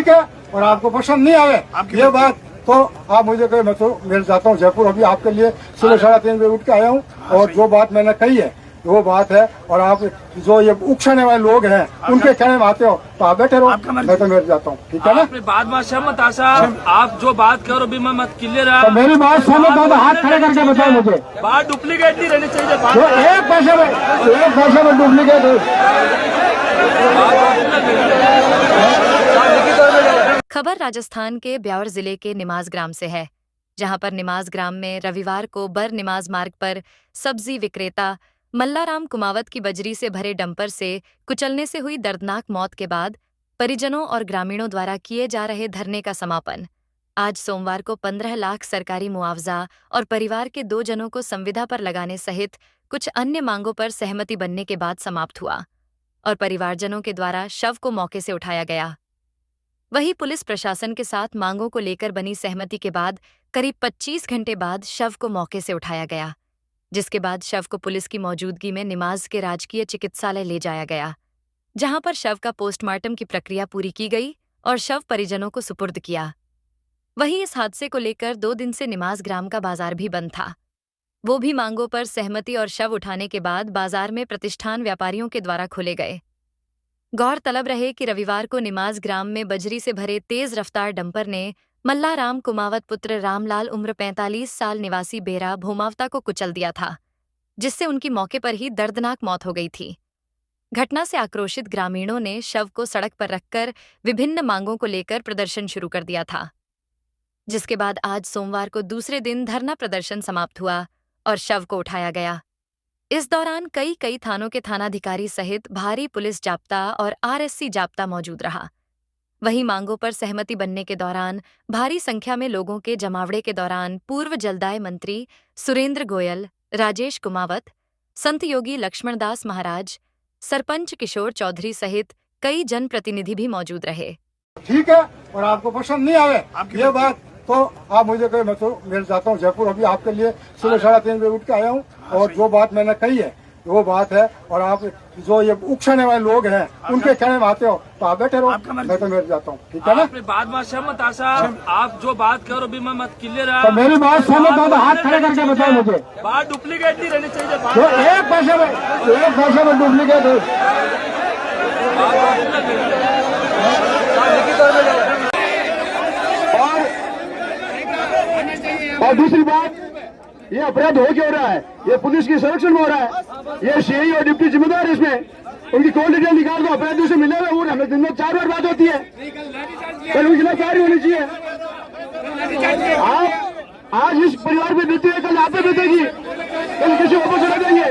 ठीक है और आपको पसंद नहीं आवे ये बात तो आप मुझे कहे, मैं तो मिल जाता हूँ जयपुर। अभी आपके लिए सुबह 3:30 बजे उठ के आया हूँ और जो बात मैंने कही है वो बात है। और आप जो ये उकसाने वाले लोग हैं उनके कहने में आते हो तो आप बैठे रहो, मैं तो मिल जाता हूँ। ठीक है ना? बात में सहमत आशा, आप जो बात करो भी मैं मत क्लियर है। तो मेरी बात सहमत हो तो हाथ खड़े करके बताओ मुझे। बात डुप्लीकेट नहीं रहनी चाहिए। जो एक पैसे में डुप्लीकेट खबर राजस्थान के ब्यावर जिले के निमाज ग्राम से है, जहां पर निमाज ग्राम में रविवार को बर निमाज मार्ग पर सब्जी विक्रेता मल्लाराम कुमावत की बजरी से भरे डंपर से कुचलने से हुई दर्दनाक मौत के बाद परिजनों और ग्रामीणों द्वारा किए जा रहे धरने का समापन आज सोमवार को 15 लाख सरकारी मुआवजा और परिवार के 2 जनों को संविदा पर लगाने सहित कुछ अन्य मांगों पर सहमति बनने के बाद समाप्त हुआ और परिवारजनों के द्वारा शव को मौके से उठाया गया। वहीं पुलिस प्रशासन के साथ मांगों को लेकर बनी सहमति के बाद करीब 25 घंटे बाद शव को मौके से उठाया गया, जिसके बाद शव को पुलिस की मौजूदगी में निमाज के राजकीय चिकित्सालय ले जाया गया, जहां पर शव का पोस्टमार्टम की प्रक्रिया पूरी की गई और शव परिजनों को सुपुर्द किया। वहीं इस हादसे को लेकर 2 दिन से निमाज ग्राम का बाजार भी बंद था, वो भी मांगों पर सहमति और शव उठाने के बाद बाजार में प्रतिष्ठान व्यापारियों के द्वारा खोले गए। गौरतलब रहे कि रविवार को निमाज ग्राम में बजरी से भरे तेज रफ्तार डंपर ने मल्लाराम कुमावत पुत्र रामलाल उम्र 45 साल निवासी बेरा भूमावता को कुचल दिया था, जिससे उनकी मौके पर ही दर्दनाक मौत हो गई थी। घटना से आक्रोशित ग्रामीणों ने शव को सड़क पर रखकर विभिन्न मांगों को लेकर प्रदर्शन शुरू कर दिया था, जिसके बाद आज सोमवार को दूसरे दिन धरना प्रदर्शन समाप्त हुआ और शव को उठाया गया। इस दौरान कई थानों के थानाधिकारी सहित भारी पुलिस जाप्ता और आरएससी जाप्ता मौजूद रहा। वहीं मांगों पर सहमति बनने के दौरान भारी संख्या में लोगों के जमावड़े के दौरान पूर्व जलदाय मंत्री सुरेंद्र गोयल, राजेश कुमावत, संत योगी लक्ष्मणदास महाराज, सरपंच किशोर चौधरी सहित कई जनप्रतिनिधि भी मौजूद रहे। ठीक है और आपको पसंद नहीं आवे ये बात तो आप मुझे कहे, मैं तो मिल जाता हूँ जयपुर। अभी आपके लिए सुबह 3:30 बजे उठ के आया हूँ और जो बात मैंने कही है वो बात है। और आप जो ये उकसाने वाले लोग हैं उनके कहने में आते हो तो आप बैठे रहो, मैं तो मिल जाता हूँ। ठीक है ना? बात में सहमत आशा, आप जो बात करो भी मैं मत क्लियर है। तो मेरी बात सहमत हो तो हाथ खड़े करके बताओ मुझे। बात डुप्लीकेट नहीं रहनी चाहिए। जो एक पैसे में डुप्लीकेट और दूसरी बात, ये अपराध हो क्यों रहा है? ये पुलिस की संरक्षण में हो रहा है। ये सीआई और डिप्टी जिम्मेदार है इसमें। उनकी कॉल डिटेल निकाल दो। अपराधियों से मिले हुए हमें दिन में 4 बार बात होती है, कल उनकी गिरफ्तारी होनी चाहिए। आप आज इस परिवार में बीती है, कल आप पे बीतेगी, कल किसी और को चला देंगे।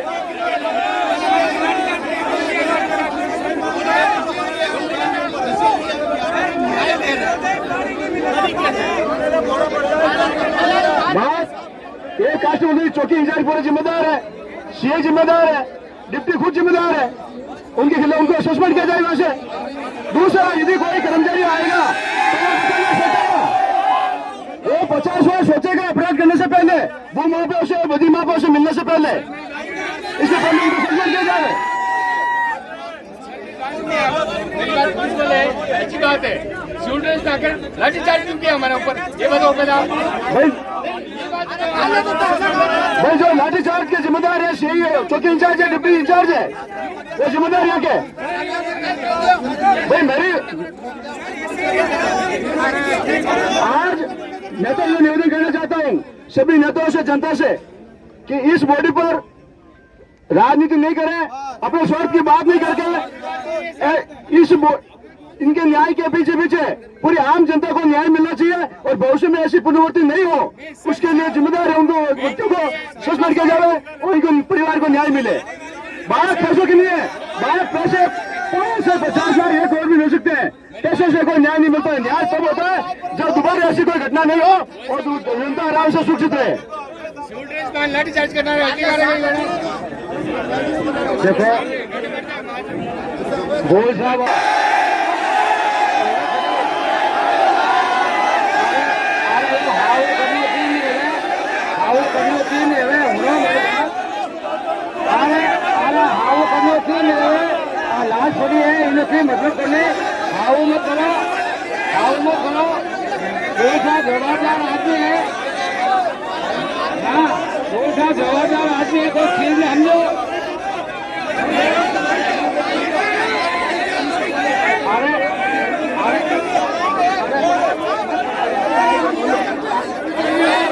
एक कास्ट चौकी इंचार्ज पूरे जिम्मेदार है, सीए जिम्मेदार है, डिप्टी खुद जिम्मेदार है, उनके खिलाफ उनको सस्पेंड किया जाएगा वैसे। दूसरा, यदि कोई कर्मचारी आएगा तो वो 50 बार सोचेगा अपराध करने से पहले, वो माँ बाप से बदी माँ बाप से मिलने से पहले, इससे पहले उनको सस्पेंड किया जाए। अच्छी बात है, स्टूडेंट्स आकर लाठीचार्ज क्यों किया हमारे ऊपर, ये बताओ भाई जो लाठीचार्ज के जिम्मेदार है सीआई है, चौकी इंचार्ज है, डिप्टी इंचार्ज है, वो जिम्मेदार यहाँ के भाई। मेरी आज मैं तो ये निवेदन करना चाहता हूँ सभी नेताओं से, जनता से, कि इस बॉडी पर राजनीति नहीं करें, अपने स्वार्थ की बात नहीं करके इस इनके न्याय के पीछे पूरी आम जनता को न्याय मिलना चाहिए और भविष्य में ऐसी पुनरावृत्ति नहीं हो, उसके लिए जिम्मेदार है उनको बच्चों को सस्पेंड किया जाए और इनको परिवार को न्याय मिले। बात पैसों के लिए, बात पैसे 5 से 50 लाख एक और भी मिल सकते हैं, पैसों से कोई न्याय नहीं मिलता है। न्याय तब होता है जब दोबारा ऐसी कोई घटना नहीं हो और जनता आराम से सुरक्षित रहे। लाठीचार्ज करना देखो गोल साहब, लाश पड़ी है, इन्हें मतलब करने हाउ मत करो, जवाबदार आदमी है, हाँ जवाबदार आदमी है, कोई चीज हम लोग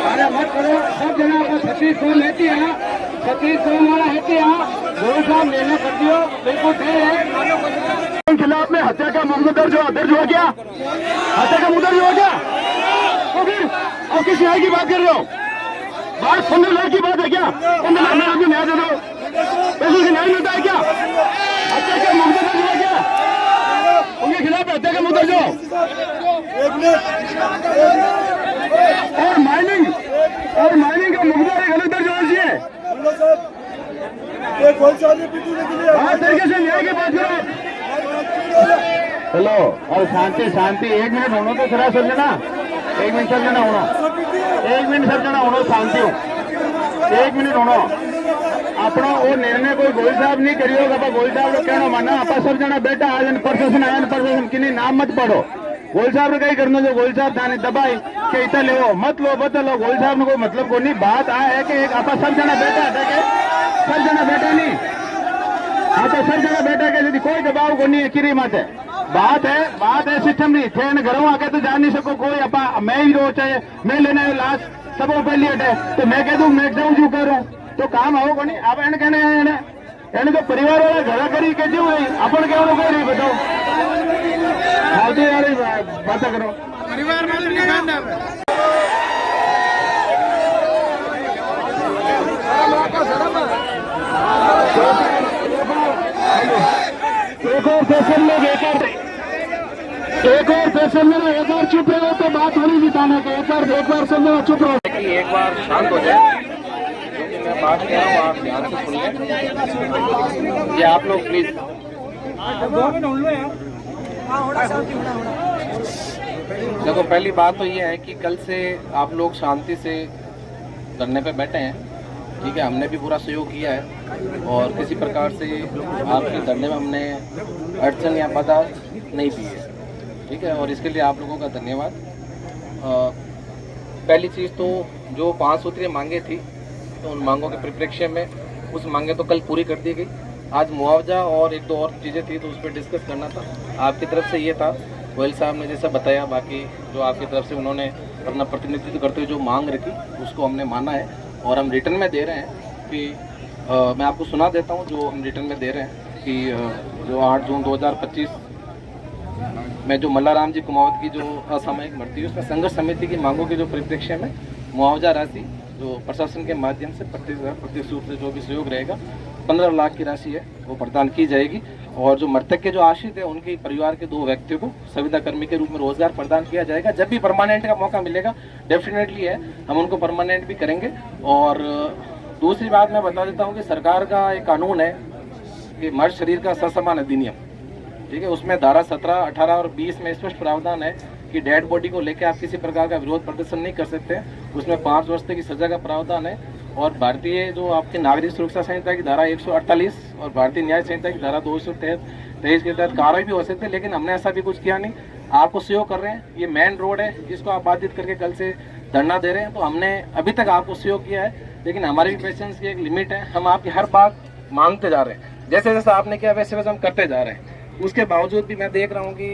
अरे मत करो, सब जना को 36 लेती है, 36 वाला हेती है, गुरु साहब निर्णय कर दियो, बिल्कुल ठीक है। खिलाफ में हत्या का मामला दर्ज हुआ क्या? हत्या का मुद्दा दर्ज हुआ क्या? तो फिर अब किस न्याय की बात कर रहे हो? बात 15 लाख की बात है क्या? 15 लाख में आपको न्याय दे दो, पैसे से न्याय मिलता है क्या? हत्या का मुद्दा दर्ज हुआ क्या? उनके खिलाफ हत्या का मुद्दा जो और माइनिंग का मुद्दा एक अलग दर्ज होना चाहिए। हर तरीके से न्याय की बात करो। चलो और शांति शांति, 1 मिनट होना तो सर जना, 1 मिनट सर जना होना, 1 मिनट सर जना होना, शांति हो, 1 मिनट होना। अपना वो निर्णय कोई गोयल साहब नहीं करियो, गोयल साहब को कहना माना, आप सब जना बेटा आज प्रशासन आया, प्रशासन की नाम मत पढ़ो। गोयल साहब ने कहीं करना जो गोयल साहब थाने दबाई के इतना ले मत लो गोयल साहब ने कोई मतलब को नहीं। बात आ है कि एक आप सब जना बेटा था के सब जना बेटा नहीं, हाँ तो सब जना बेटा के यदि कोई दबाव को नहीं किरी माते बात है सिस्टम नहीं थे घरों आके तो जान नहीं सको कोई। अपा मैं ही रो चाहे मैं लेना है लाश सब पहली हटे तो मैं कह दूं मैं जाऊं जो करूं तो काम हो को नहीं। आप कहने એને તો પરિવાર વાળા ઘરા કરી કે જેવું હોય આપણે કેવાનું કઈ નહીં बताओ फालतू यार बातें करो परिवार में नहीं खाना एक और सेशन में एक और चुप रहो तो बात हो नहीं जिताने के एक बार समझो चुप रहो एक बार शांत हो जाए मैं बात कर रहा हूँ आप ध्यान से सुन लें ये आप लोग प्लीज देखो पहली बात तो ये है कि कल से आप लोग शांति से धरने पे बैठे हैं ठीक है। हमने भी पूरा सहयोग किया है और किसी प्रकार से आपके धरने में हमने अड़चन या बाधा नहीं दी है ठीक है। और इसके लिए आप लोगों का धन्यवाद। पहली चीज़ तो जो 5 सूत्रीय मांगे थी तो उन मांगों के परिप्रेक्ष्य में उस मांगे तो कल पूरी कर दी गई। आज मुआवजा और 1-2 और चीज़ें थी तो उस पर डिस्कस करना था। आपकी तरफ से ये था गोयल साहब ने जैसा बताया, बाकी जो आपकी तरफ से उन्होंने अपना प्रतिनिधित्व करते हुए जो मांग रखी उसको हमने माना है और हम रिटर्न में दे रहे हैं कि मैं आपको सुना देता हूँ जो हम रिटर्न में दे रहे हैं कि जो 8 जून 2025 में जो मल्लाराम जी कुमावत की जो असामयिक मृत्यु उसमें संघर्ष समिति की मांगों के जो परिप्रेक्ष्य में मुआवजा राशि जो प्रशासन के माध्यम से प्रत्यक्ष रूप से जो भी सहयोग रहेगा 15 लाख की राशि है वो प्रदान की जाएगी। और जो मृतक के जो आश्रित है उनके परिवार के 2 व्यक्तियों को संविदा कर्मी के रूप में रोजगार प्रदान किया जाएगा। जब भी परमानेंट का मौका मिलेगा डेफिनेटली है हम उनको परमानेंट भी करेंगे। और दूसरी बात मैं बता देता हूँ कि सरकार का एक कानून है कि मर्द शरीर का ससमान अधिनियम ठीक है। उसमें धारा 17, 18 और 20 में स्पष्ट प्रावधान है कि डेड बॉडी को लेकर आप किसी प्रकार का विरोध प्रदर्शन नहीं कर सकते। उसमें 5 वर्ष तक की सजा का प्रावधान है। और भारतीय जो आपकी नागरिक सुरक्षा संहिता की धारा 148 और भारतीय न्याय संहिता की धारा 223 के तहत कार्रवाई भी हो सकती है, लेकिन हमने ऐसा भी कुछ किया नहीं। आपको सहयोग कर रहे हैं, ये मेन रोड है जिसको आप बाधित करके कल से धरना दे रहे हैं तो हमने अभी तक आपको सहयोग किया है, लेकिन हमारी भी पेशेंस की एक लिमिट है। हम आपकी हर बात मानते जा रहे हैं, जैसे जैसे आपने किया वैसे वैसे हम करते जा रहे हैं। उसके बावजूद भी मैं देख रहा हूँ कि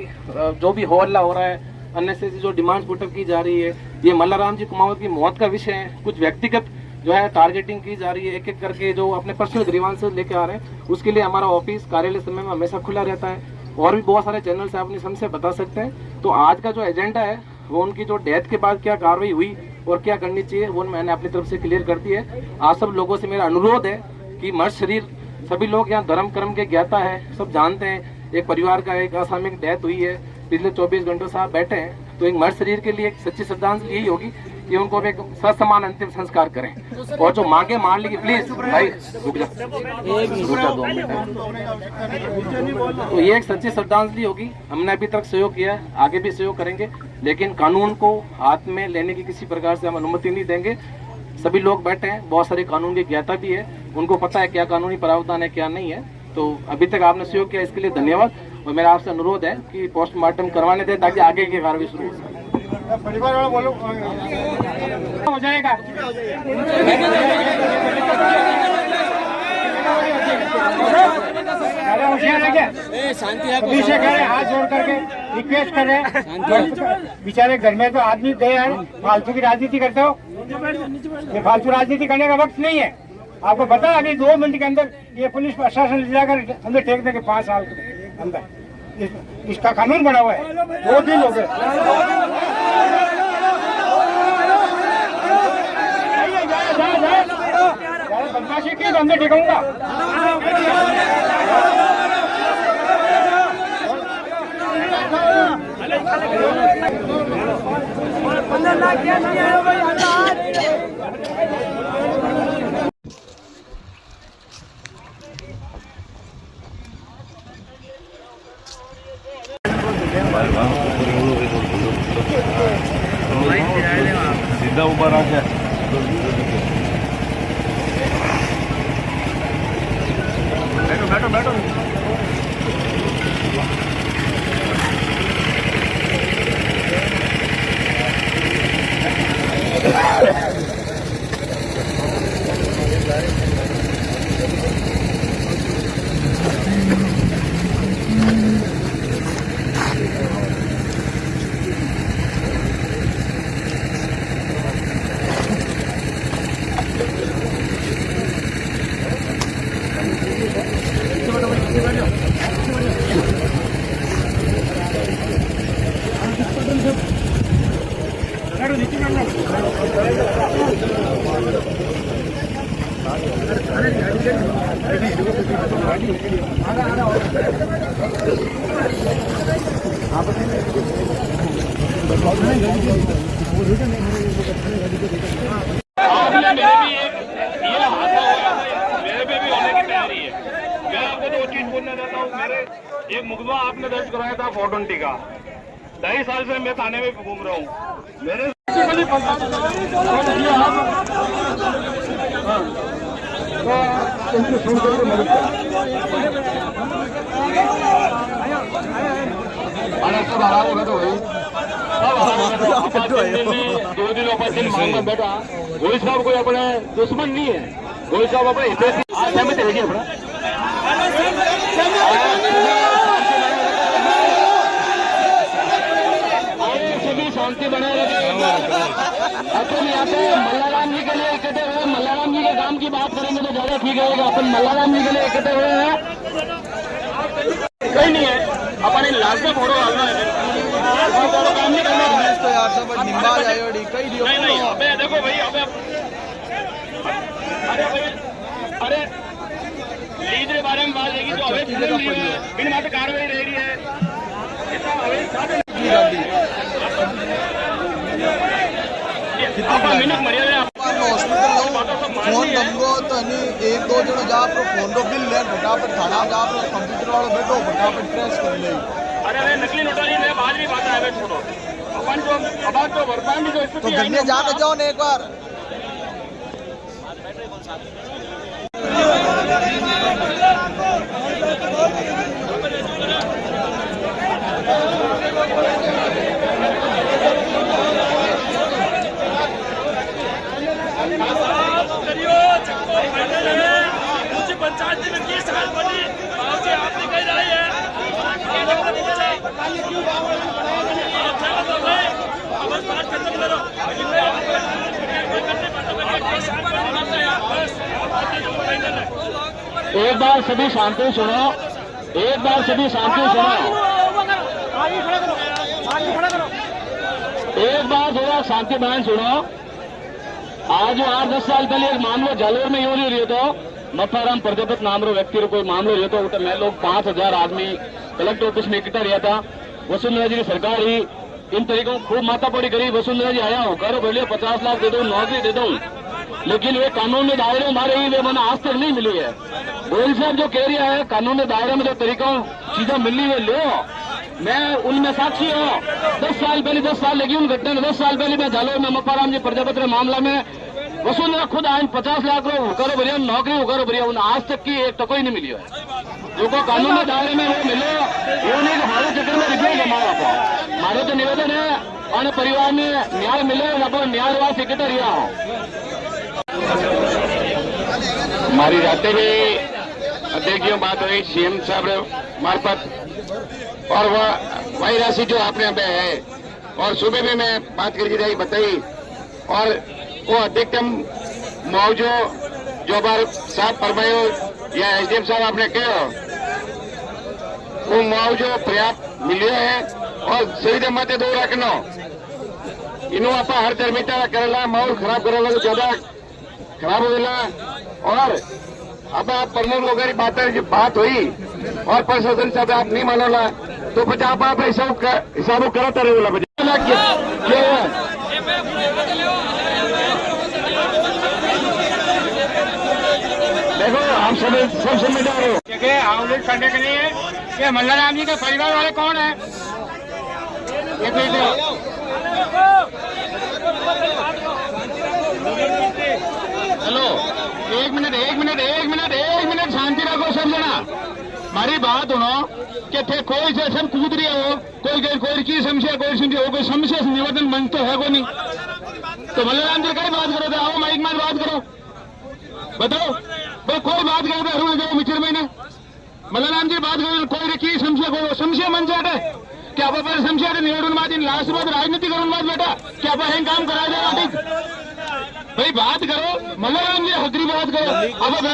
जो भी हो हल्ला हो रहा है, अननेसेसरी जो डिमांड पुटअप की जा रही है, ये मल्लाराम जी कुमावत की मौत का विषय है। कुछ व्यक्तिगत जो है टारगेटिंग की जा रही है, एक एक करके जो अपने पर्सनल ग्रीवांसेस लेके आ रहे हैं। उसके लिए हमारा ऑफिस कार्यालय समय में हमेशा खुला रहता है और भी बहुत सारे चैनल से अपनी हमसे बता सकते हैं। तो आज का जो एजेंडा है वो उनकी जो डेथ के बाद क्या कार्रवाई हुई और क्या करनी चाहिए वो मैंने अपनी तरफ से क्लियर कर दी है। आप सब लोगों से मेरा अनुरोध है कि मर्द शरीर सभी लोग यहाँ धर्म कर्म के ज्ञाता है, सब जानते हैं। एक परिवार का एक असामयिक डेथ हुई है, पिछले 24 घंटों से आप बैठे हैं, तो एक मर्द शरीर के लिए एक सच्ची श्रद्धांजलि यही होगी कि उनको एक ससमान अंतिम संस्कार करें। और जो मांगे मान ली प्लीज भाई रुक जा 2 मिनट। तो ये एक सच्ची श्रद्धांजलि होगी। हमने अभी तक सहयोग किया है, आगे भी सहयोग करेंगे, लेकिन कानून को हाथ में लेने की किसी प्रकार से हम अनुमति नहीं देंगे। सभी लोग बैठे हैं, बहुत सारे कानून की ज्ञाता भी है, उनको पता है क्या कानूनी प्रावधान है क्या नहीं है। तो अभी तक आपने सहयोग किया इसके लिए धन्यवाद। और मेरा आपसे अनुरोध है कि पोस्टमार्टम करवाने दें ताकि आगे की कार्रवाई शुरू हो सके। परिवार वाला बोलो हो जाएगा। होशियार है क्या? अभी से कह रहे हाथ जोड़ करके रिक्वेस्ट कर रहे बेचारे घर में तो आदमी गए हैं, फालतू की राजनीति करते हो। ये फालतू राजनीति करने का वक्त नहीं है। आपको पता है अभी 2 मिनट के अंदर ये पुलिस प्रशासन जाकर अंदर टेक देंगे 5 साल के अंदर। इसका कानून बना हुआ है। 2 दिन हो गए। बदमाशी की तो अंदर टिकाऊंगा। सीधा ऊपर आ गया। बैठो बैठो बैठो। एक मुकदमा आपने दर्ज कराया था 420 का। 2.5 साल से मैं थाने में घूम रहा हूँ। मेरे दो दिन दिन मांगा बेटा गोली साहब कोई अपने दुश्मन नहीं है। गोली साहब अपने हित में रहेगी अपना सभी शांति बनाए रखे। अपन यहाँ पे मल्लाराम जी के लिए इकट्ठे हुए, मल्लाराम जी के काम की बात करेंगे तो ज्यादा ठीक रहेगा। अपन मल्लाराम जी के लिए इकट्ठे हुए हैं, कहीं नहीं है अपन लाश में फोटो डालना है। काम नहीं करना तो यार सब नहीं। अबे देखो भाई, अबे अरे भाई, अरे लीड के बारे में बात रहेगी जो अवैध बिन बात कार्रवाई रह रही है। फोन नंगो तो नहीं 1-2 जन जा फोन रो बिल ले फटाफट थाना जा कंप्यूटर वालों बैठो फटाफट ट्रेस कर ले। अरे नकली नोटरी में बाद भी बात है छोड़ो अपन जो अब तो वर्तमान जो तो गन्ने जाके जाओ ना एक बार। पंचायत में 20 साल बनी आपने कही रही है। बात खत्म करो। एक बार सभी शांति सुनो, एक बार सभी शांति सुनो, एक बार थोड़ा शांति बयान सुनो। आज 8-10 साल पहले एक मामलो जालोर में यूं रही तो मफाराम प्रजापत नाम रो व्यक्ति रो कोई मामलो रही तो मैं लोग 5000 आदमी कलेक्टर ऑफिस में इकट्ठा रहा था। वसुंधरा जी की सरकार ही इन तरीकों खूब मातापड़ी करी। वसुंधरा जी आया हो करो बोलिए 50 लाख दे दो, नौकरी दे दो, लेकिन वे कानून में दायरे हमारे ही वे मैंने आज तक नहीं मिली है। गोयल साहब जो कह रहा है कानून के दायरे में जो तरीकों चीजें मिलनी है लो, मैं उनमें साक्षी हूँ। 10 साल पहले 10 साल लगी उन घटना में। 10 साल पहले मैं जालोर में मप्पाराम जी प्रजापत्र मामला में वसुंधरा खुद आए 50 लाख रो करो बढ़िया नौकरी करो बढ़िया, उन आज तक की एक टको ही नहीं मिली है। जो को कानून के दायरे में वो मिले वो नहीं हमारे चक्कर में रिपेयर कमाओ आप। हमारे तो निवेदन है અને પરિવારને ન્યાય મિલે આપણો ન્યાયવાદ સેક્રેટરી રહ્યા મારી रात भी अध्यक्षीय बात हुई सीएम साहब मार्फत और वही राशि जो आपने यहाँ पे है और सुबह में मैं बात करके रही बताई और वो अधिकतम मुआवजो जो बार साहब फरमायो या एसडीएम साहब आपने कहो वो मुआवजो पर्याप्त मिलो है और सुविधा मत दो रखना इनो आप हर धर्मिता करेला माहौल खराब करेला तो ज्यादा खराब होगा और अब आप प्रमुख लोगों की बात हुई और प्रशासन से आप नहीं मानोला तो फिर आप हिसाब कराता रहेगा देखो हम सब जिम्मेदार हो आउटलेट करने के लिए ये मल्ला राम जी के परिवार वाले कौन है? हेलो एक मिनट शांति रखो सब जना मारी बात सुनो कि थे कोई से सब कूद रहे हो कोई की समस्या हो कोई समस्या से निवेदन मंच तो है कोई नहीं तो मल्लाराम जी कहीं बात करो तो आओ माइक में बात करो बताओ भाई कोई बात करे तो जाओ मिचर में मल्लाराम जी बात करो कोई की समस्या मंच है क्या आप समस्या निवडून बाद लास्ट बाद राजनीति करून बाद बेटा क्या आप हे काम करा जाए भाई बात करो मल्लाराम जी हजरी बात करो अब अब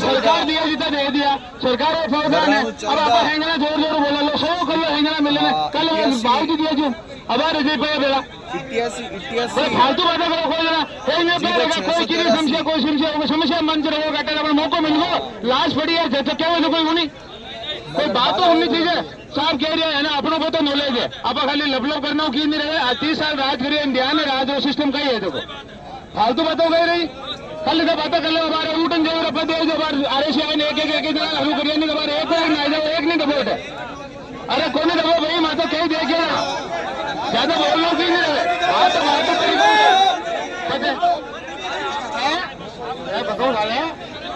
सरकार दिया जितना दे दिया सरकार फौजदार है अब आप हैंगना जोर बोला लो सौ कर लो हैंगना मिले कल बाहर की दिया जो अब रजे पे बेला फालतू बातें करो कोई जना कोई चीज समस्या मंच रहो काटे मौको मिल गो लाश पड़ी है तो क्या कोई होनी कोई बात तो होनी चाहिए साहब कह रहे हैं ना अपनों को तो नॉलेज है अब खाली लबलब करना की नहीं रहे 30 साल राज करिए इंडिया में राज सिस्टम का ही है देखो फालतू बातों कह रही कल का बातें कर लो हमारे रूटन जो रपा दे जो RSI ने एक हलू करिए नहीं हमारे एक नहीं दबोट है अरे कौन दबो भाई मैं तो कहीं देखे ना ज्यादा बोल लो की नहीं रहे बात बताओ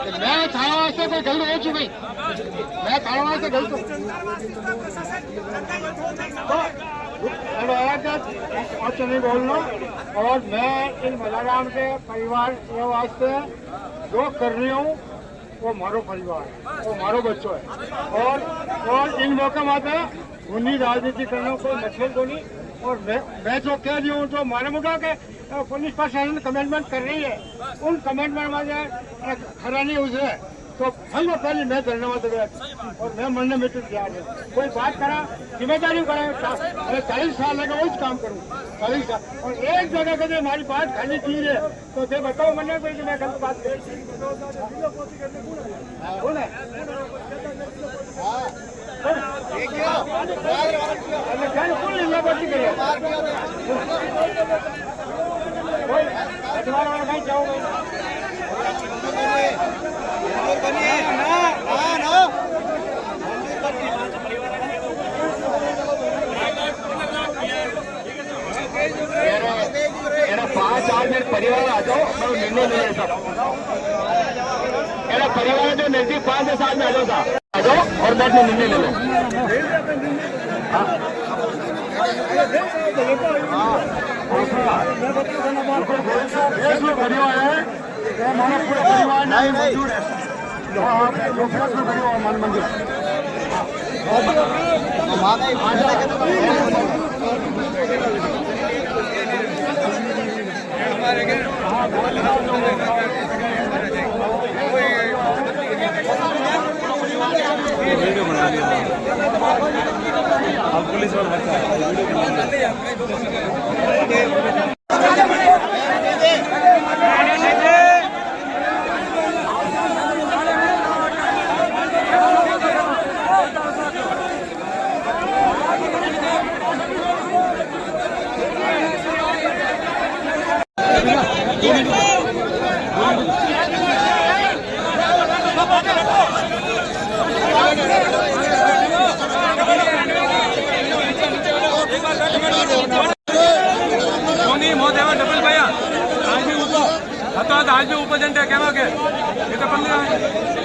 मैं थाना वास्ते कोई गलत हो चुकी मैं थाना वास्ते गलत नहीं बोलना और मैं इन मल्लाराम के परिवार के वास्ते जो कर रही हूँ वो मारो परिवार वो मारो बच्चों है और इन मौके माते उन्हीं राजनीति करने कोई मछली को नहीं और मैं जो कह रही हूँ जो मारे मुद्दा के पुलिस प्रशासन कमेंटमेंट कर रही है उन कमेंटमेंट में खरा नहीं उसे तो हम पहले मैं धरने में और मैं मरने में तैयार है कोई बात करा जिम्मेदारी करा 40 साल लगा वही काम करूँ 40 साल और एक जगह के हमारी बात खाली चीज है तो दे बताओ मैंने कोई मैं गलत बात कर એના 5-4 મિનિટ પરિવાર આ જાઓ મારો નિર્ણય નહીં લેતા એના પરિવાર જો નજદીક 5 से 7 में आ जाओ और बैठ में निर्णय ले लो देश में परिवार है हमारा पूरा परिवार नहीं मंजूर है जो फेस में परिवार मन मंजूर वीडियो बना लिया अब पुलिस वाला बच्चा वीडियो बना लिया आज भी ऊपर जनता क्या के ये तो पंद्रह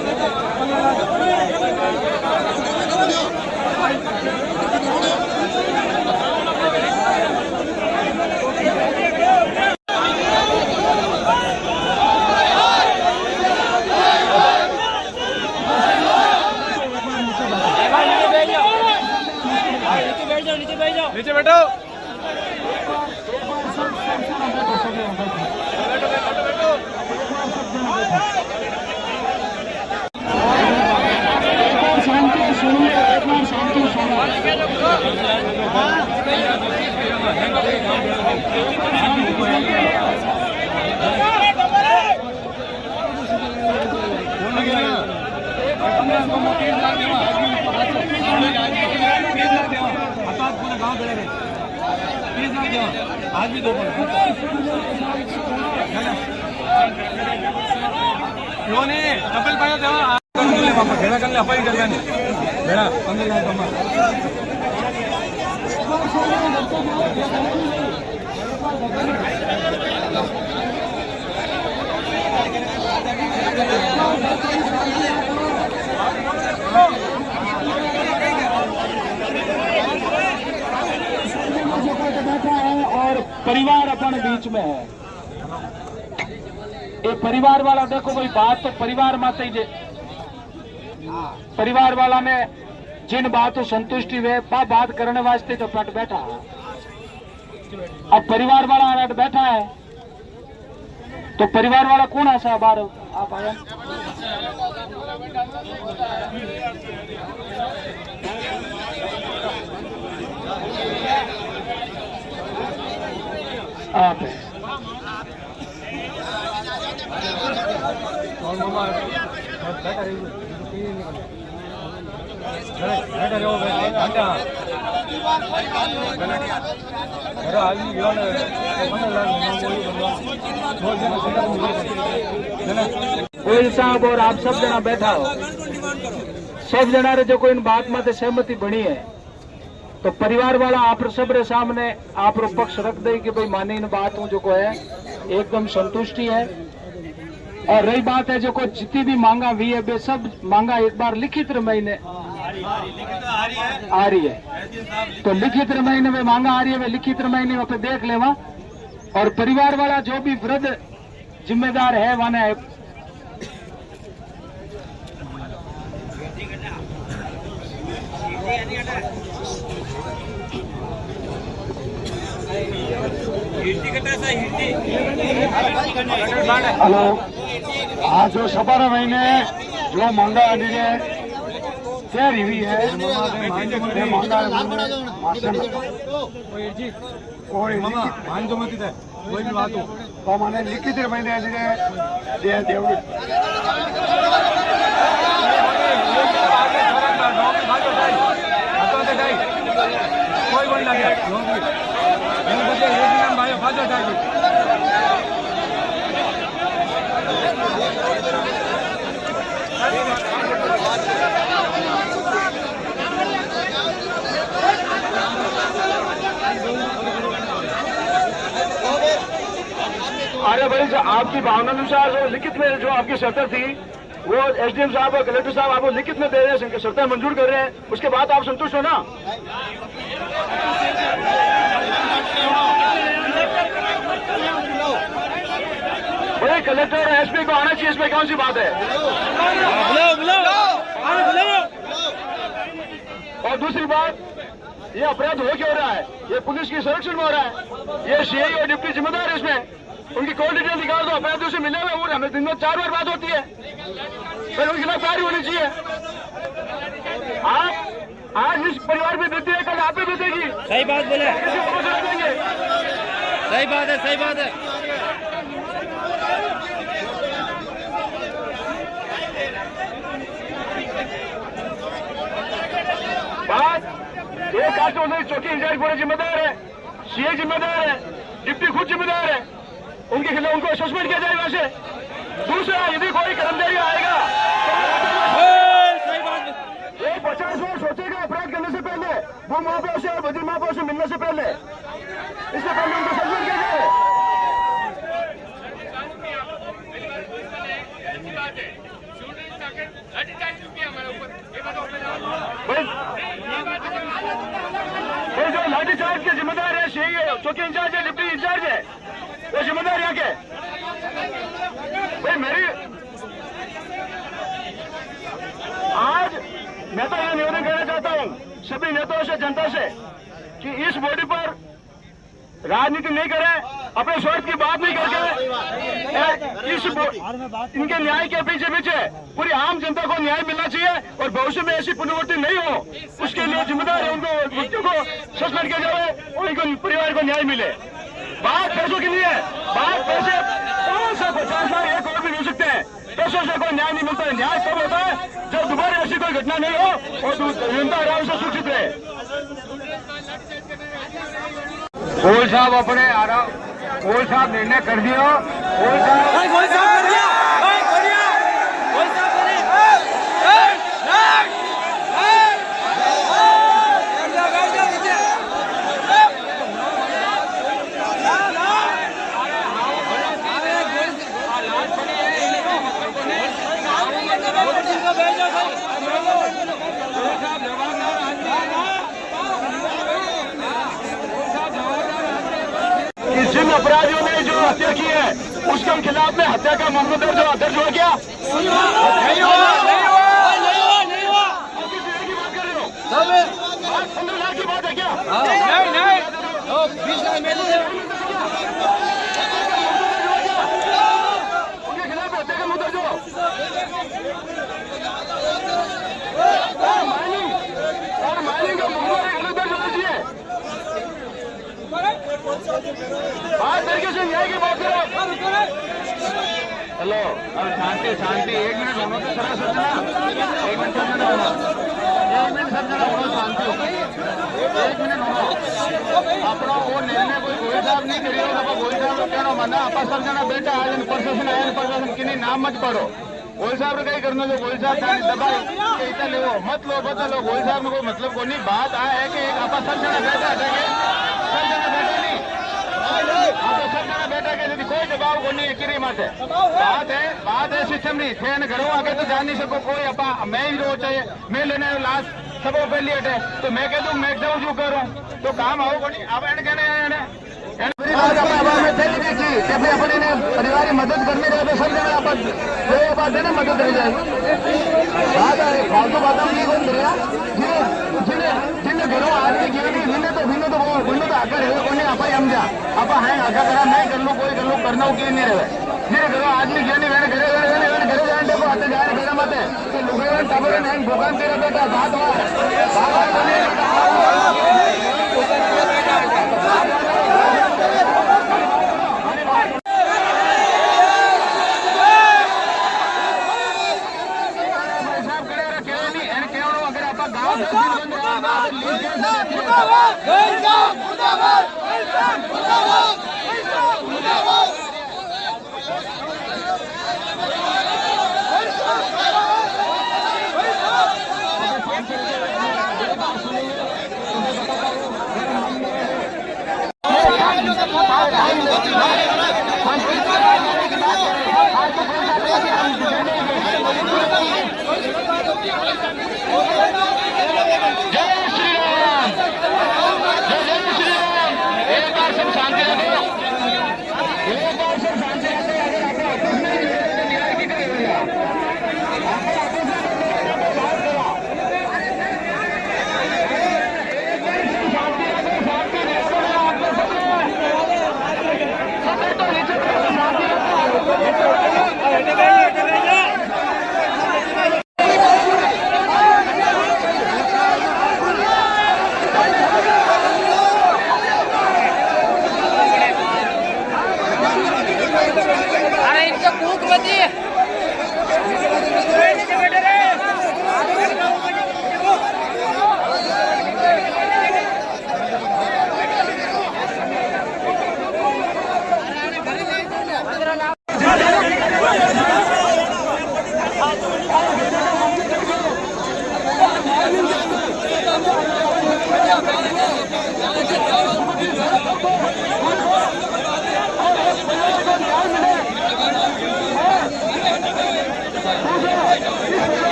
आज भी दो डबल पाया देवा भेड़ा कर ले अपाई कर भेड़ा बैठा है और परिवार अपने बीच में है। ये परिवार वाला देखो कोई बात तो परिवार माते ही परिवार वाला ने जिन बातों संतुष्टि हुए बात करने वास्ते तो पट बैठा। अब परिवार वाला अट बैठा है तो परिवार वाला कौन ऐसा बाहर आप आया आप गोयल साहब और आप सब जना बैठा हो, सब जना रे जो कोई इन बात में सहमति बनी है तो परिवार वाला आप सब रे सामने आप रो पक्ष रख दे कि भाई मानी इन बात जो को है एकदम संतुष्टि है। और रही बात है जो को जितनी भी मांगा हुई है वे सब मांगा एक बार लिखित महीने आ रही है तो लिखित महीने में मांगा आ रही है वे लिखित महीने में देख लेवा। और परिवार वाला जो भी वृद्ध जिम्मेदार है वाने हेलो आज जो सबर महीने जो मांगा तैयारी हुई है कोई भी बात हो तो मैंने लिखित महीने कोई बन लगे अरे भाई जो आपकी भावना अनुसार जो लिखित में जो आपकी शर्तें थी वो एसडीएम साहब और कलेक्टर साहब आपको लिखित में दे रहे हैं, शर्तें मंजूर कर रहे हैं, उसके बाद आप संतुष्ट हो ना? भाई कलेक्टर और एसपी को आना चाहिए, इसमें कौन सी बात है? और दूसरी बात, ये अपराध हो क्यों रहा है? ये पुलिस की संरक्षण में हो रहा है। ये सीआई और डिप्टी जिम्मेदार है इसमें, उनकी कॉल डिटेल निकाल दो। अपराधियों से मिले हुए और हमें दिन में 4 बार बात होती है, फिर उनके खिलाफ कार्रवाई होनी चाहिए। आप आज इस परिवार में बीती है, कल आप भी बीतेगी। सही बात बोले, किसी को बचा देंगे। सही बात है, सही बात है। बात एक कास्ट चौकी इंचार्ज पूरे जिम्मेदार है, सीए जिम्मेदार है, डिप्टी खुद जिम्मेदार है, उनके खिलाफ उनको सस्पेंड किया जाएगा। वैसे दूसरा, यदि कोई कर्मचारी आएगा वो 50 बार सोचेगा अपराध करने से पहले, वो माँ बाप से और बदी माँ बाप से मिलने से पहले, इससे पहले उनको सस्पेंड किया जाए। भाई जो लाठीचार्ज के जिम्मेदार है, चौकी इंचार्ज है, डिप्टी इंचार्ज है, वो जिम्मेदार यहाँ के। भाई मेरी आज मैं तो यह निवेदन करना चाहता हूँ सभी नेताओं से, जनता से कि इस बॉडी पर राजनीति नहीं करें, अपने स्वार्थ की बात नहीं करके इनके न्याय के पीछे पीछे पूरी आम जनता को न्याय मिलना चाहिए और भविष्य में ऐसी पुनरावृत्ति नहीं हो उसके लिए जिम्मेदार है उनको व्यक्तियों को सस्पेंड किया जाए और इनको परिवार को न्याय मिले। बात पैसों की नहीं है, बात पैसे 550 लाख एक और भी मिल सकते हैं, पैसों से कोई न्याय नहीं मिलता है। न्याय तब होता है जब दोबारा ऐसी कोई घटना नहीं हो और जनता आराम से सुरक्षित रहे। गोयल साहब अपने गोयल साहब निर्णय कर दियो। गोयल साहब जिन अपराधियों ने जो हत्या की है उसके खिलाफ में हत्या का मामला दर्ज हो गया। नहीं हुआ। बात कर रहे हो? 15 लाख की बात है क्या? नहीं। 20 लाख में उनके खिलाफ हत्या का मुद्दा जो माइनिंग का मामला अलग दर्ज होना चाहिए। बात तरीके से न्याय की बात करो। हेलो, अब शांति 1 मिनट होना तो सर समझना, 1 मिनट समझना होना, 1 मिनट समझना होना, शांति 1 मिनट होना। अपना वो निर्णय कोई गोयल साहब नहीं करियो, गोयल साहब कहना मना आपा समझना बेटा आज प्रशासन आया प्रशासन की नाम मत पढ़ो। गोयल साहब ने कहीं करना जो गोयल साहब दबाई इतना ले मत लो बदलो। गोयल साहब में कोई मतलब को नहीं। बात आया है कि आपा समझना बेटा हटेंगे, समझना बेटा नहीं बेटा के कोई दबाव को नहीं है किरी माते। बात है सिस्टम नहीं थे घरों आगे तो जान नहीं सको कोई अपा मैं ही रो चाहिए मैं लेने लास्ट सब पहली हटे तो मैं कह दूं मैं जाऊँ जो करूँ तो काम आओ को नहीं अब एंड कहने अपने परिवार की मदद करनी रहे तो सब जगह बात है ना मदद रह जाए। बात है फालतू बातों की कौन करेगा जिन्हें घरों आदमी गिर भिन्न तो आकर है कोई आपा हम जा आपा है आका करा मैं कर लूँ कोई कर लूँ करना हो कि नहीं रहे जिन्हें घरों आदमी गिर नहीं घरे जाने को आते जाए मेरा मत है तो लुगे टाबर भगवान तेरा बेटा बात हुआ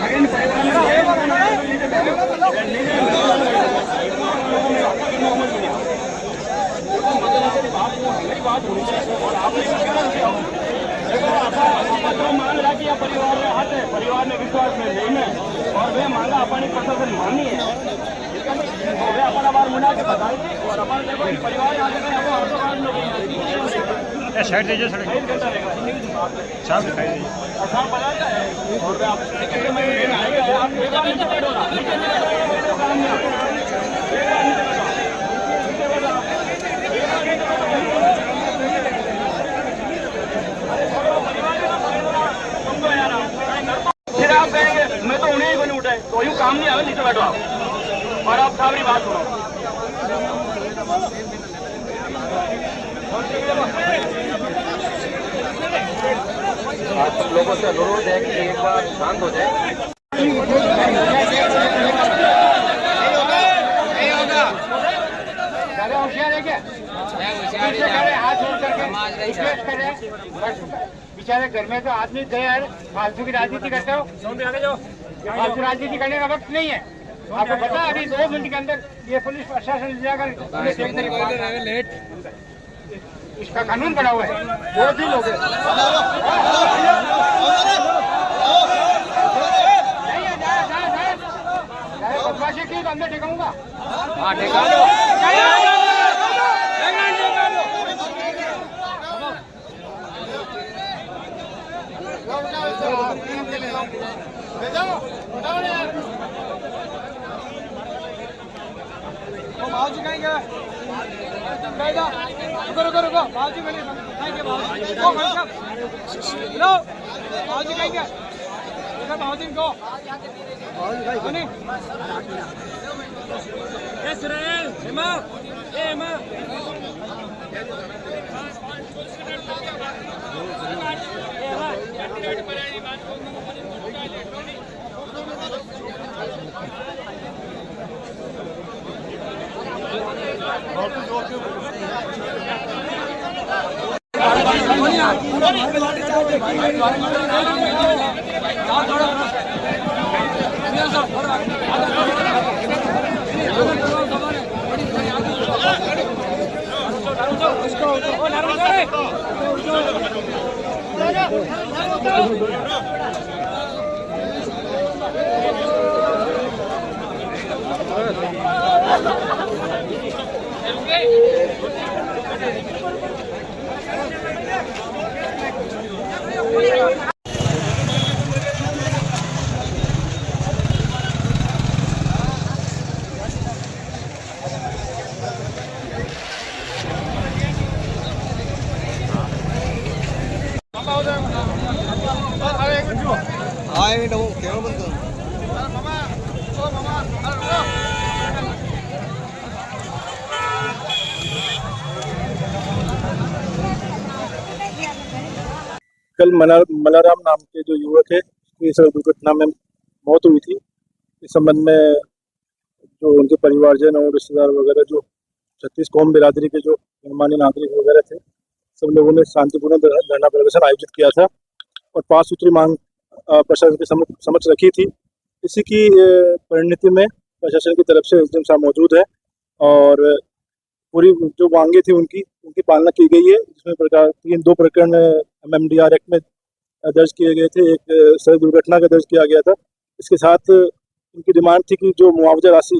Again, परिवार में विश्वास में नहीं है और वे मांगा अपनी प्रशासन मानी है तो वे अपना बार मुड़ा के बताएंगे और अपन देखो परिवार आगे में आपको ऑटो कार्ड लोग साइड दीजिए सड़क साफ दिखाई दीजिए साफ बताता है और वे आप टिकट में आएगा आप नीचे बैठो ना नीचे फिर आप कहेंगे मैं तो उन्हें ही बनी उठाए तो यूँ काम नहीं आवे नीचे बैठो आप और आप सामने बात करो आप सब लोगों से अनुरोध है कि एक बार शांत हो जाए। ज़्यादा होशियार है क्या? हाथ जोड़ करके रिक्वेस्ट करें बस। बेचारे घर में तो आदमी गए यार, फालतू की राजनीति करते हो। फालतू राजनीति करने का वक्त नहीं है। आपको पता है अभी 2 मिनट के अंदर ये पुलिस प्रशासन जाकर लेट इसका कानून बना हुआ है। 2 दिन हो गए। बदमाशी की तो अंदर टिकाऊंगा। हाँ टिका लो। बाबूजी कहीं गए? रुको बाबूजी मिले लो बाबूजी कहीं गए? बाबूजी को कल मलाराम नाम के जो युवक है उसकी सड़क दुर्घटना में मौत हुई थी। इस संबंध में जो उनके परिवारजन और रिश्तेदार वगैरह जो 36 कौम बिरादरी के जो गणमान्य नागरिक वगैरह थे, सब लोगों ने शांतिपूर्ण धरना प्रदर्शन आयोजित किया था और 5 सूत्री मांग प्रशासन के समक्ष रखी थी। इसी की परिणति में प्रशासन की तरफ से एसडीएम साहब मौजूद है और पूरी जो मांगे थी उनकी पालना की गई है। जिसमें 2 प्रकरण MMDR एक्ट में दर्ज किए गए थे, एक सड़क दुर्घटना का दर्ज किया गया था। इसके साथ उनकी डिमांड थी कि जो मुआवजा राशि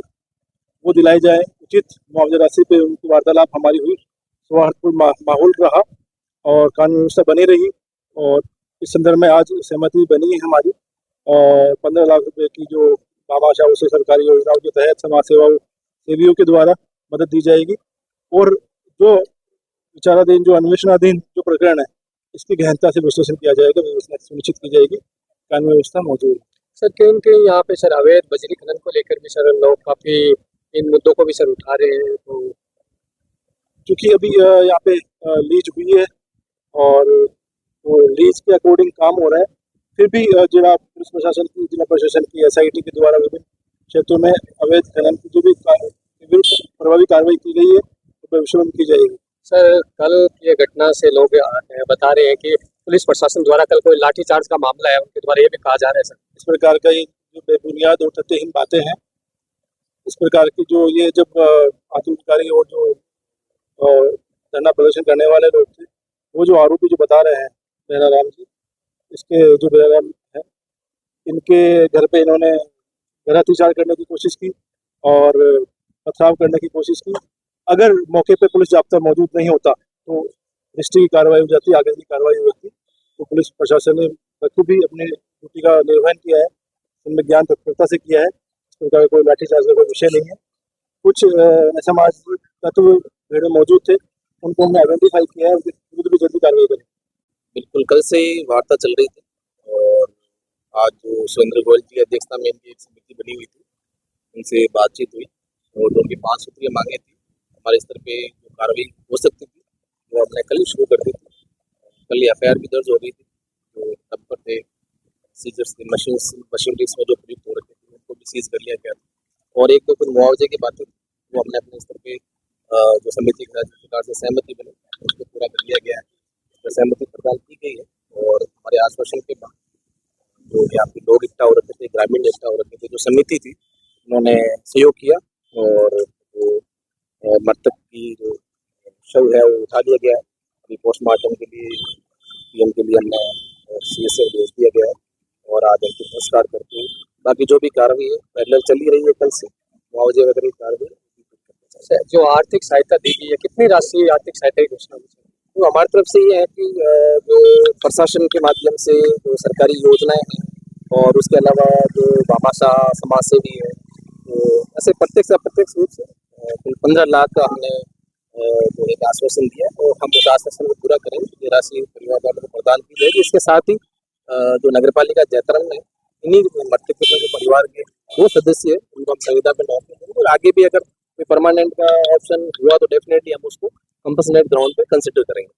वो दिलाई जाए, उचित मुआवजा राशि पे उनकी वार्तालाप हमारी हुई, सौहार्दपूर्ण माहौल रहा और कानून व्यवस्था बनी रही और इस संदर्भ में आज सहमति बनी है हमारी। और 15 लाख रुपए की जो भामाशाह से सरकारी योजनाओं के तहत समाज सेवियों के द्वारा मदद दी जाएगी और जो विचाराधीन जो अन्वेषणाधीन जो प्रकरण है इसकी गहनता से विश्लेषण किया जाएगा, व्यवस्था सुनिश्चित की जाएगी, कानून व्यवस्था मौजूद है। सर क्योंकि यहाँ पे सर अवैध बजरी खनन को लेकर भी सर लोग काफी इन मुद्दों को भी सर उठा रहे हैं, तो क्योंकि अभी यहाँ पे लीज हुई है और वो लीज के अकॉर्डिंग काम हो रहा है, फिर भी जिला पुलिस प्रशासन की, जिला प्रशासन की SIT के द्वारा विभिन्न क्षेत्रों में अवैध खनन की जो भी प्रभावी कार्रवाई की गई है तो विश्लेषण की जाएगी। सर कल ये घटना से लोग बता रहे हैं कि पुलिस प्रशासन द्वारा कल कोई लाठीचार्ज का मामला है, उनके द्वारा ये भी कहा जा रहा है सर। इस प्रकार का ये जो बेबुनियाद और तथ्यहीन बातें हैं इस प्रकार की जो ये जब आत्मविकारी और जो धरना प्रदर्शन करने वाले लोग थे, वो जो आरोपी जो बता रहे हैं बेरा राम जी, इसके जो बेरा राम है, इनके घर पे इन्होंने गलत अत्याचार करने की कोशिश की और पथराव करने की कोशिश की। अगर मौके पे पुलिस जाब्ता मौजूद नहीं होता तो रजिस्ट्री की कार्रवाई हो जाती, आगे की कार्रवाई हो जाती। तो पुलिस प्रशासन ने बखूबी अपने ड्यूटी का निर्वहन किया है, इनमें ज्ञान तत्परता से किया है। इस प्रकार का कोई लाठीचार्ज का कोई विषय नहीं है। कुछ समाज तत्व भीड़ में मौजूद थे, उनको हमने आइडेंटिफाई किया है, उनकी भी जल्दी कार्रवाई करें। बिल्कुल, कल से ही वार्ता चल रही थी और आज जो सुरेंद्र गोयल की अध्यक्षता में इनकी एक समिति बनी हुई थी, उनसे बातचीत हुई और जो उनकी 5 सूत्रीय मांगे थी, हमारे स्तर पे जो कार्रवाई हो सकती थी वो हमने कल ही शुरू कर दी थी। कल FIR भी दर्ज हो गई थी, जो तब पर थे सीजर्स की मशीनरीज में जो प्रयुक्त हो रखे थे उनको भी सीज कर लिया गया था। और एक दो कुछ मुआवजे की बातें वो हमने अपने स्तर पे जो समिति के सरकार से सहमति बनी उसको पूरा कर लिया गया है, सहमति प्रदान की गई है। और हमारे आश्वासन के बाद जो यहाँ पे लोग इकट्ठा हो रखे थे, ग्रामीण इकट्ठा हो रखे थे, जो समिति थी उन्होंने सहयोग किया और जो मृतक की जो शव है वो उठा लिया गया है। अभी पोस्टमार्टम के लिए PM के लिए हमने CSA भेज दिया गया है और आज अंतिम संस्कार करके बाकी जो भी कार्रवाई है पैरेलल चली रही है। कल से मुआवजे वगैरह की कार्रवाई जो आर्थिक सहायता दी गई है, कितनी राशि आर्थिक सहायता की घोषणा हुई? तो हमारी तरफ से ये है कि जो प्रशासन के माध्यम से जो सरकारी योजनाएं हैं और उसके अलावा जो भामाशाह समाज सेवी है, तो ऐसे प्रत्यक्ष अप्रत्यक्ष रूप से कुल 15 लाख का हमने जो एक आश्वासन दिया और हम उस आश्वासन को पूरा करेंगे। ये राशि परिवार वालों को प्रदान की जाएगी। इसके साथ ही जो नगरपालिका जैतरन में इन्हीं मृतक के जो परिवार के 2 सदस्य हैं उनको हम संविदा पे नौकरी देंगे और आगे भी अगर कोई परमानेंट का ऑप्शन हुआ तो डेफिनेटली हम उसको कंपल्सरी ग्राउंड पे कंसिडर करेंगे।